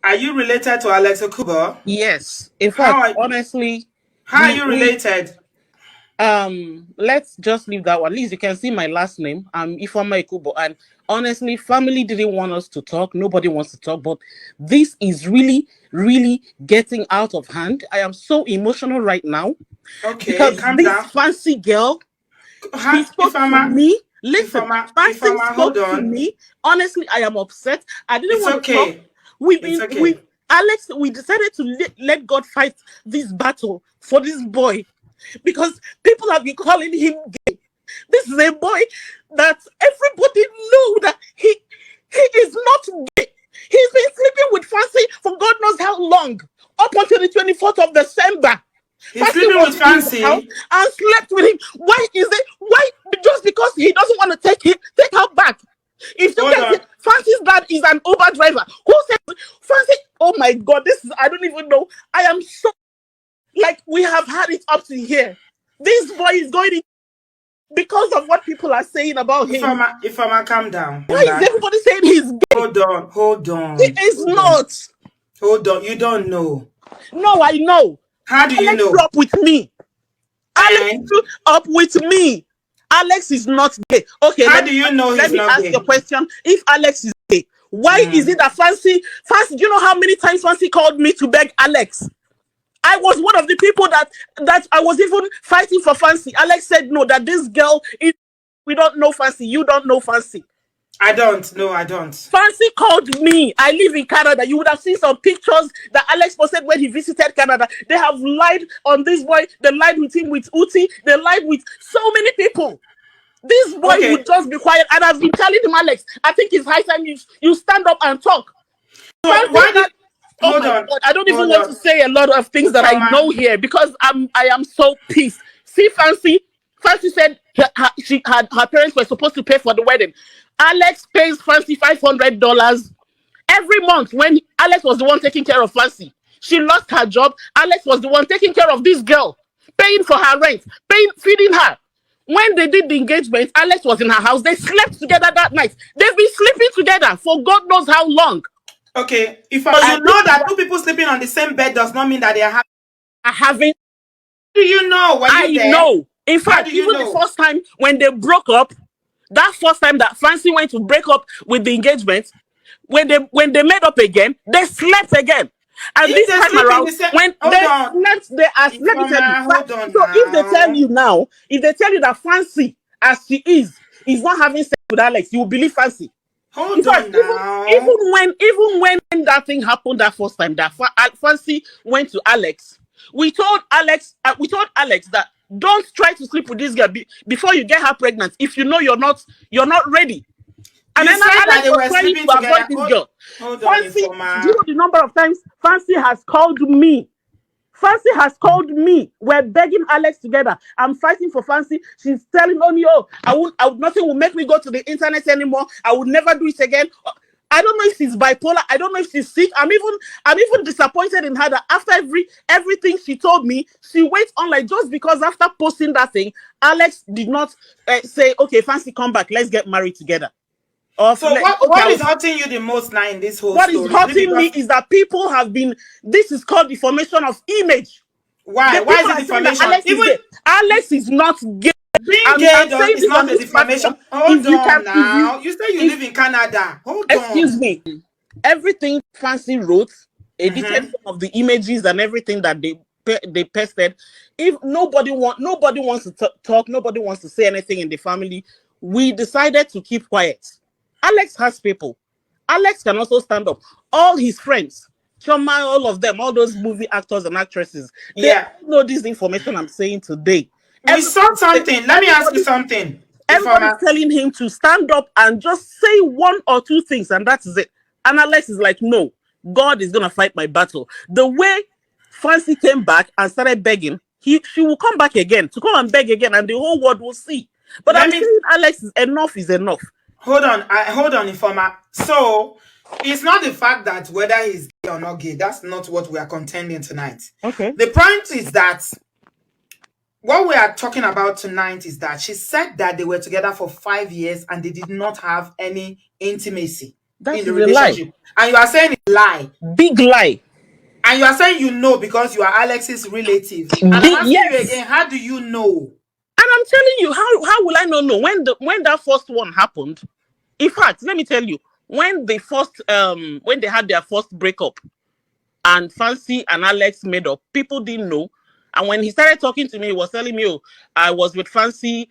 Are you related to Alex Ekubo? Yes. In fact, honestly, how are you related? Let's just leave that one. At least you can see my last name. I'm Ifeoma Ekubo, and honestly, family didn't want us to talk. Nobody wants to talk, but this is really, really getting out of hand. I am so emotional right now. Okay, because calm this down. fancy girl, she spoke to me. Listen, fancy spoke to me. Honestly, I am upset. I didn't want to talk. Alex, we decided to let God fight this battle for this boy because people have been calling him gay. This is a boy that everybody knew that he is not gay. He's been sleeping with Fancy for God knows how long, up until the 24th of December. He's sleeping with Fancy and slept with him. Why is it? Why? Just because he doesn't want to take her back. If you can say Fancy's dad is an Uber driver, who said Fancy? Oh my God, this is, I don't even know. I am so, like, we have had it up to here. This boy is going in because of what people are saying about him. If I'm calm down. Why is everybody saying he's gay? Hold on. He is not. Hold on. You don't know. No, I know. How do you know? Grew up with me. Alex grew up with me. Alex is not gay. Okay. How do you know he's not gay? Let me ask your question. If Alex is gay, why is it that Fancy, do you know how many times Fancy called me to beg Alex? I was one of the people that I was even fighting for Fancy. Alex said no, that this girl is, we don't know Fancy. You don't know Fancy. I don't. No, I don't. Fancy called me. I live in Canada. You would have seen some pictures that Alex posted when he visited Canada. They have lied on this boy. They lied with him with Uti. They lied with so many people. This boy would just be quiet. And I've been telling him, Alex, I think it's high time you stand up and talk. So hold on. God, I don't even want to say a lot of things that I know here because I am so pissed. See, Fancy said her parents were supposed to pay for the wedding. Alex pays Fancy $500 every month when Alex was the one taking care of Fancy. She lost her job. Alex was the one taking care of this girl, paying for her rent, feeding her. When they did the engagement, Alex was in her house. They slept together that night. They've been sleeping together for God knows how long. Okay, if you know that two people sleeping on the same bed does not mean that they are having. Do you know? I know. In fact, even the first time when they broke up, that first time that Fancy went to break up with the engagement, when they made up again, they slept again. And this time around, when they slept, they are sleeping. So if they tell you now, if they tell you that Fancy, as she is not having sex with Alex, you will believe Fancy. Hold on now. Even when that thing happened that first time, that Fancy went to Alex, we told Alex that don't try to sleep with this girl before you get her pregnant. If you know you're not ready. And then Alex was trying to avoid this girl. Fancy, do you know the number of times Fancy has called me? Fancy has called me. We're begging Alex together. I'm fighting for Fancy. She's telling me, oh, nothing will make me go to the internet anymore. I will never do it again. I don't know if she's bipolar. I don't know if she's sick. I'm even disappointed in her that after everything she told me, she went on like just because after posting that thing, Alex did not say, okay, Fancy, come back. Let's get married together. So what is hurting you the most now in this whole story? What is hurting me is that people have been, this is called deformation of image. Why? Why is it deformation? Alex is not gay. Being gay is not a deformation. Hold on now. You say you live in Canada. Hold on. Excuse me. Everything Fancy wrote, edited some of the images and everything that they pasted. If nobody wants to talk, nobody wants to say anything in the family, we decided to keep quiet. Alex has people. Alex can also stand up. All his friends, Choma, all of them, all those movie actors and actresses, they know this information I'm saying today. We saw something. Let me ask you something. Everybody's telling him to stand up and just say one or two things, and that's it. And Alex is like, no, God is going to fight my battle. The way Fancy came back and started begging, she will come back again to come and beg again, and the whole world will see. But I'm saying, Alex, enough is enough. Hold on, Informer. So, it's not the fact that whether he's gay or not gay. That's not what we are contending tonight. Okay. The point is that what we are talking about tonight is that she said that they were together for 5 years and they did not have any intimacy. That in the is a lie. relationship. And you are saying it's a lie. Big lie. And you are saying you know because you are Alex's relative. And I'm Big, asking you yes. again, how do you know? And I'm telling you, how will I not know when that first one happened? In fact, let me tell you, when they had their first breakup, and Fancy and Alex made up, people didn't know. And when he started talking to me, he was telling me, "Oh, I was with Fancy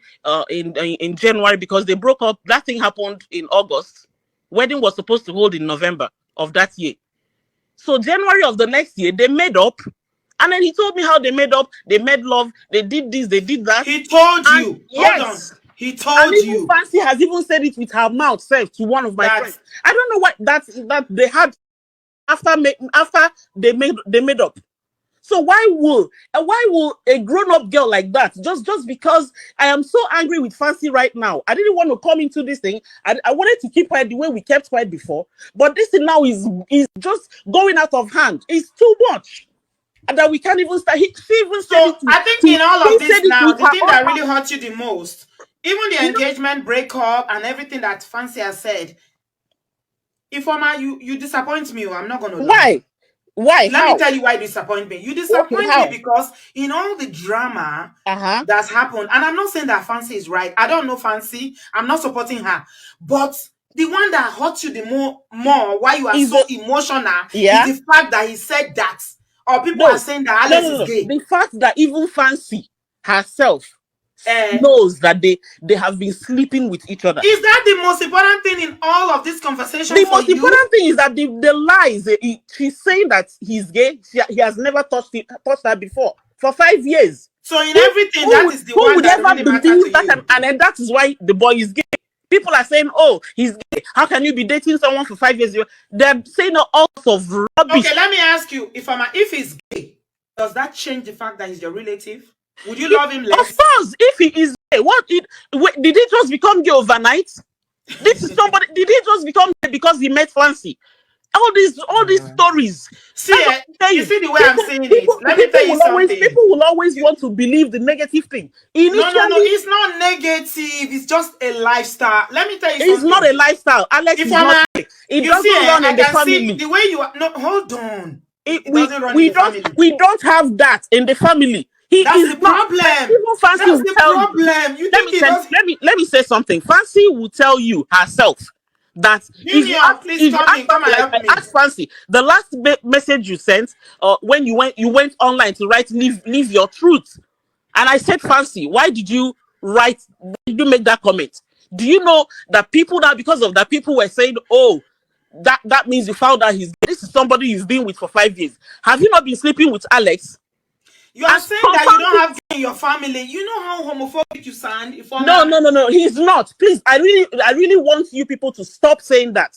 in January because they broke up. That thing happened in August. Wedding was supposed to hold in November of that year. So January of the next year, they made up. And then he told me how they made up. They made love. They did this. They did that. He told And you. Hold on. yes, He and told even you Fancy has even said it with her mouth, self, to one of my that friends. I don't know what that they had after they made up. So why will a grown-up girl like that, just because I am so angry with Fancy right now, I didn't want to come into this thing. I wanted to keep quiet the way we kept quiet before, but this thing now is just going out of hand. It's too much. And that we can't even start. She even said so it I think in all he of this said it now, with the her thing own that mouth. really hurts you the most, even the engagement breakup and everything that Fancy has said, Ifeoma, you disappoint me. I'm not gonna lie. Why Let me how? tell you why you disappoint me. You Okay, disappoint me how? because in all the drama Uh-huh. that's happened, and I'm not saying that Fancy is right. I don't know Fancy. I'm not supporting her. But the one that hurts you the more why you are Is so the emotional is Yeah? the fact that he said that. Or people are No. saying that Alex is No. gay. The fact that even Fancy herself Eh, knows that they have been sleeping with each other. is that the most important thing in all of this conversation The for most you? important thing is that the lies. She's saying that he's gay. He has never touched her before for 5 years. So in everything, Who that would, is the who one would that ever really matters to believe that? you. And then that is why the boy is gay. People are saying, "Oh, he's gay. How can you be dating someone for 5 years?" They're saying all sorts of rubbish. Okay, let me ask you, if he's gay, does that change the fact that he's your relative? Would you love him Of less? course, if he is gay, did he just become gay overnight? This is somebody. Did he just become gay because he met Fancy? All these stories. See, you see the way I'm saying it. Let me tell you something. People will always want to believe the negative thing. No, Initially, it's not negative. It's just a lifestyle. Let me tell you it's not something. a lifestyle. Alex If is I'm not a, gay. It you see, doesn't run I in the can see family. the way you are. No, hold on. It, It we doesn't run in we the don't family. we don't have that in the family. He That's is the not. problem. Even Fancy That's will the tell you. problem. You Let think me it tell does? let me say something. Fancy will tell you herself that Junior, please if you come ask in. Come Fancy, and like help I me. asked Fancy, the last message you sent, when you went online to write leave your truth, and I said, Fancy, why did you make that comment? Do you know that people now, because of that, people were saying, "Oh, that means you found out this is somebody you've been with for 5 years. Have you not been sleeping with Alex?" You are And saying that you confirmed don't it. have gay in your family. You know how homophobic you sound, No, Ifeoma. no, no, no. He's not. Please, I really want you people to stop saying that.